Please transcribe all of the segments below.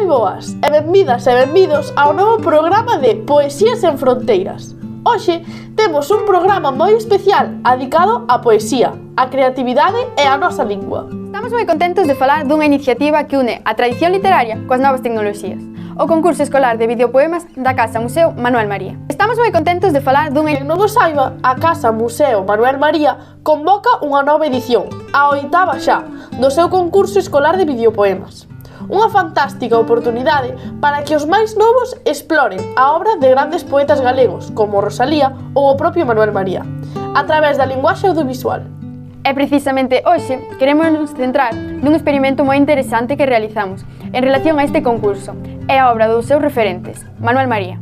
boas e benvidas e benvidos ao novo programa de Poesías en Fronteiras. Hoxe temos un programa moi especial dedicado á poesía, á creatividade e á nosa lingua. Estamos moi contentos de falar dunha iniciativa que une a tradición literaria coas novas tecnoloxías, o concurso escolar de videopoemas da Casa Museo Manuel María. Estamos moi contentos de falar dunha... Quen non o saiba, a Casa Museo Manuel María convoca unha nova edición, a 8ª xa, do seu concurso escolar de videopoemas. Unha fantástica oportunidade para que os máis novos exploren a obra de grandes poetas galegos como Rosalía ou o propio Manuel María, a través da linguaxe audiovisual. E precisamente hoxe queremos nos centrar nun experimento moi interesante que realizamos en relación a este concurso. É a obra dos seus referentes, Manuel María.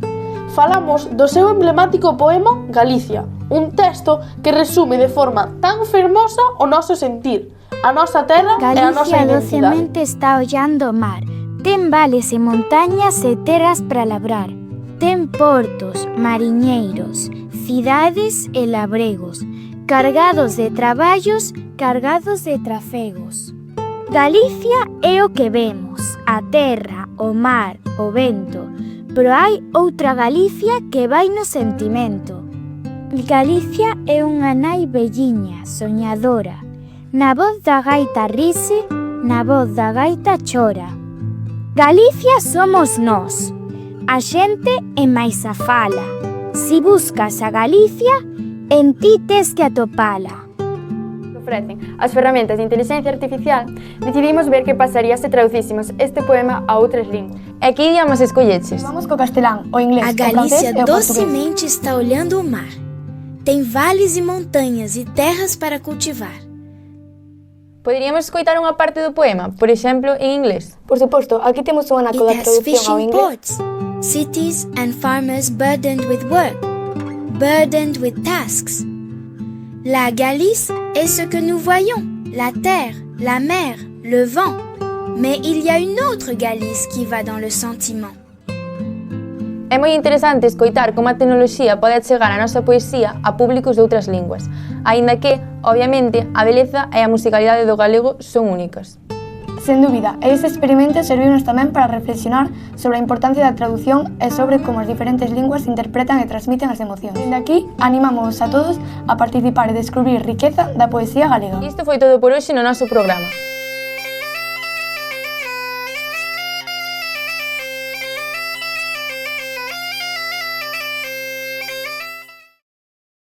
Falamos do seu emblemático poema Galicia, un texto que resume de forma tan fermosa o noso sentir, a nosa terra e a nosa identidade. Galicia docemente está ollando o mar. Ten vales e montañas e terras para labrar. Ten portos, mariñeiros, cidades e labregos, cargados de traballos, cargados de trafegos. Galicia é o que vemos, a terra, o mar, o vento, pero hai outra Galicia que vai no sentimento. Galicia é unha nai velliña, soñadora. Na voz da gaita rise, na voz da gaita chora. Galicia somos nós, a xente e máis a fala. Si buscas a Galicia, en ti tes que atopala. Ofrecen as ferramentas de inteligencia artificial, decidimos ver que pasaría se traducísemos este poema a outras linguas. E que idiomas escolleches? Vamos co castelán, o inglés, a o francés Galícia e o portugués. docemente está olhando o mar. Tem vales e montanhas e terras para cultivar. Poderíamos escoitar unha parte do poema, por exemplo, en inglés? Por suposto, aquí temos unha It da has traducción ao fishing inglés. ports, cities and farmers burdened with work, burdened with tasks. La Galice est ce que nous voyons, la terre, la mer, le vent. Mais il y a une autre Galice qui va dans le sentiment. É moi interesante escoitar como a tecnoloxía pode chegar a nosa poesía a públicos de outras linguas, aínda que, obviamente, a beleza e a musicalidade do galego son únicas. Sen dúbida, e este experimento serviunos tamén para reflexionar sobre a importancia da traducción e sobre como as diferentes linguas interpretan e transmiten as emocións. Dende aquí, animamos a todos a participar e descubrir riqueza da poesía galega. Isto foi todo por hoxe no noso programa.